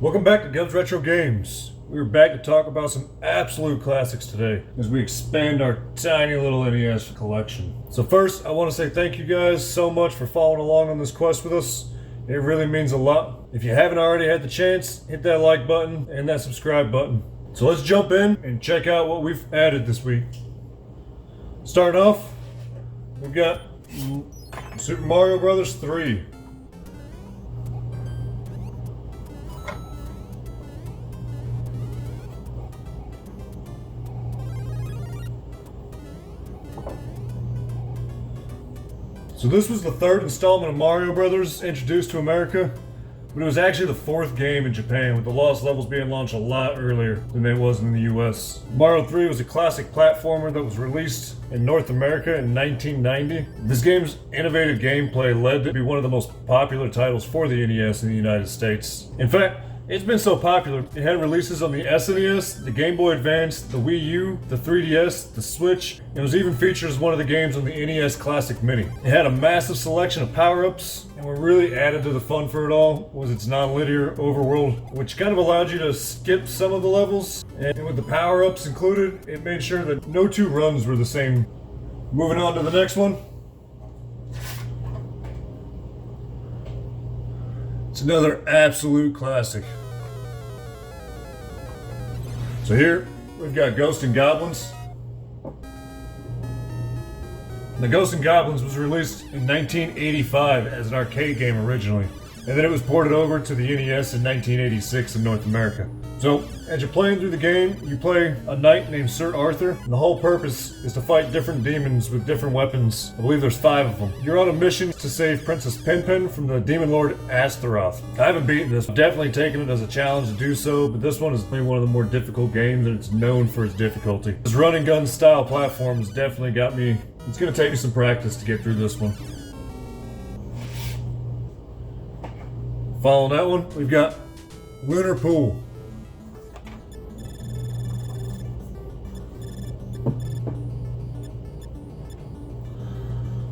Welcome back to Gubsretrogames. We're back to talk about some absolute classics today as we expand our tiny little NES collection. So first, I want to say thank you guys so much for following along on this quest with us. It really means a lot. If you haven't already had the chance, hit that like button and that subscribe button. So let's jump in and check out what we've added this week. Starting off, we've got Super Mario Bros. 3. So this was the third installment of Mario Brothers introduced to America, but it was actually the fourth game in Japan, with the Lost Levels being launched a lot earlier than it was in the US. Mario 3 was a classic platformer that was released in North America in 1990. This game's innovative gameplay led to be one of the most popular titles for the NES in the United States. In fact, it's been so popular, it had releases on the SNES, the Game Boy Advance, the Wii U, the 3DS, the Switch, and was even featured as one of the games on the NES Classic Mini. It had a massive selection of power-ups, and what really added to the fun for it all was its non-linear overworld, which kind of allowed you to skip some of the levels, and with the power-ups included, it made sure that no two runs were the same. Moving on to the next one. It's another absolute classic. So here, we've got Ghosts and Goblins. The Ghosts and Goblins was released in 1985 as an arcade game originally, and then it was ported over to the NES in 1986 in North America. So, as you're playing through the game, you play a knight named Sir Arthur, and the whole purpose is to fight different demons with different weapons. I believe there's 5 of them. You're on a mission to save Princess Pen from the demon lord Astaroth. I haven't beaten this. I've definitely taken it as a challenge to do so, but this one is maybe one of the more difficult games, and it's known for its difficulty. This run and gun style platform has definitely got me. It's going to take me some practice to get through this one. Following that one, we've got Lunar Pool.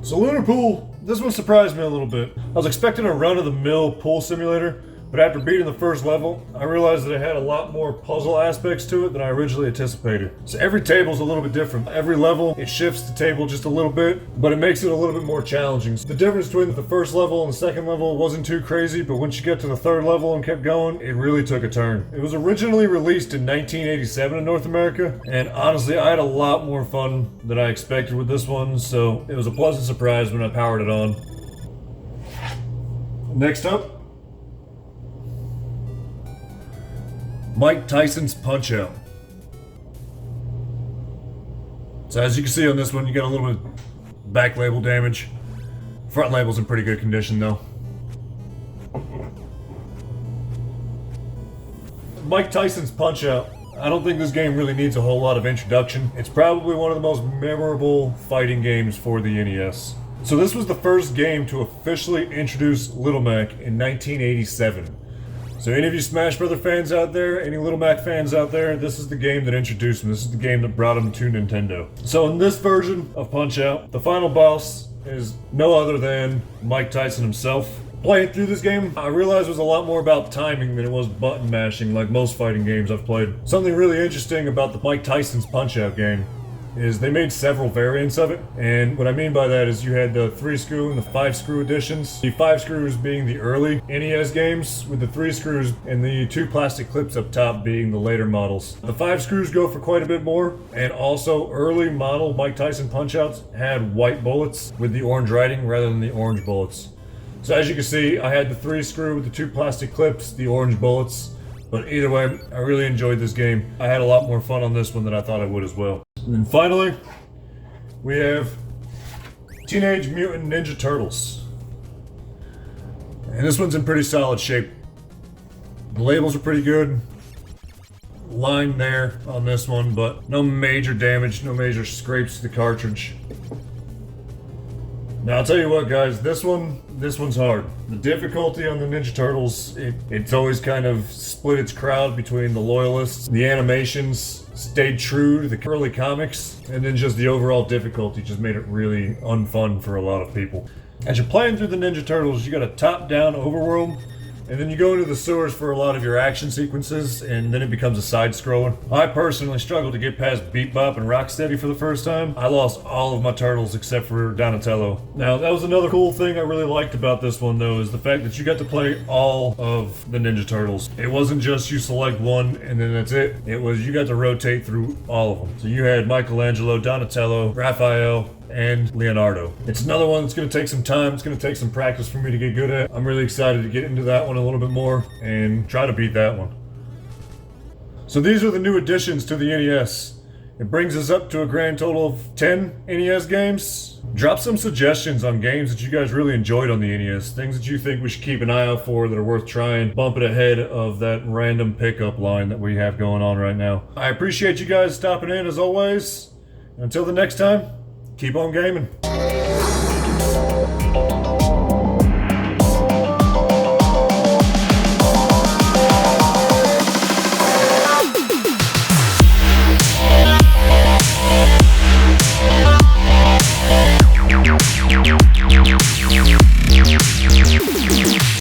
So Lunar Pool, this one surprised me a little bit. I was expecting a run-of-the-mill pool simulator, but after beating the first level, I realized that it had a lot more puzzle aspects to it than I originally anticipated. So every table's a little bit different. Every level, it shifts the table just a little bit, but it makes it a little bit more challenging. So the difference between the first level and the second level wasn't too crazy, but once you get to the third level and kept going, it really took a turn. It was originally released in 1987 in North America, and honestly, I had a lot more fun than I expected with this one, so it was a pleasant surprise when I powered it on. Next up, Mike Tyson's Punch-Out. So as you can see on this one, you got a little bit of back label damage. Front label's in pretty good condition though. Mike Tyson's Punch-Out. I don't think this game really needs a whole lot of introduction. It's probably one of the most memorable fighting games for the NES. So this was the first game to officially introduce Little Mac in 1987. So any of you Smash Brother fans out there, any Little Mac fans out there, this is the game that introduced him. This is the game that brought him to Nintendo. So in this version of Punch-Out, the final boss is no other than Mike Tyson himself. Playing through this game, I realized it was a lot more about timing than it was button mashing like most fighting games I've played. Something really interesting about the Mike Tyson's Punch-Out game is they made several variants of it, and what I mean by that is you had the 3-screw and the 5-screw editions. The 5 screws being the early NES games, with the 3 screws and the 2 plastic clips up top being the later models. The 5 screws go for quite a bit more, and also early model Mike Tyson Punch-Outs had white bullets with the orange writing rather than the orange bullets. So as you can see, I had the 3-screw with the 2 plastic clips, the orange bullets, but either way, I really enjoyed this game. I had a lot more fun on this one than I thought I would as well. And then finally, we have Teenage Mutant Ninja Turtles. And this one's in pretty solid shape. The labels are pretty good. Line there on this one, but no major damage, no major scrapes to the cartridge. Now I'll tell you what guys, this one's hard. The difficulty on the Ninja Turtles, it's always kind of split its crowd between the loyalists. The animations stayed true to the early comics, and then just the overall difficulty just made it really unfun for a lot of people. As you're playing through the Ninja Turtles, you got a top-down overworld, and then you go into the sewers for a lot of your action sequences, and then it becomes a side-scroller. I personally struggled to get past Beat Bop and Rocksteady for the first time. I lost all of my turtles except for Donatello. Now, that was another cool thing I really liked about this one, though, is the fact that you got to play all of the Ninja Turtles. It wasn't just you select one and then that's it. It was you got to rotate through all of them. So you had Michelangelo, Donatello, Raphael, and Leonardo. It's another one that's going to take some time. It's going to take some practice for me to get good at. I'm really excited to get into that one a little bit more and try to beat that one. So these are the new additions to the NES. It brings us up to a grand total of 10 NES games. Drop some suggestions on games that you guys really enjoyed on the NES, things that you think we should keep an eye out for that are worth trying. Bump it ahead of that random pickup line that we have going on right now. I appreciate you guys stopping in as always. Until the next time, keep on gaming.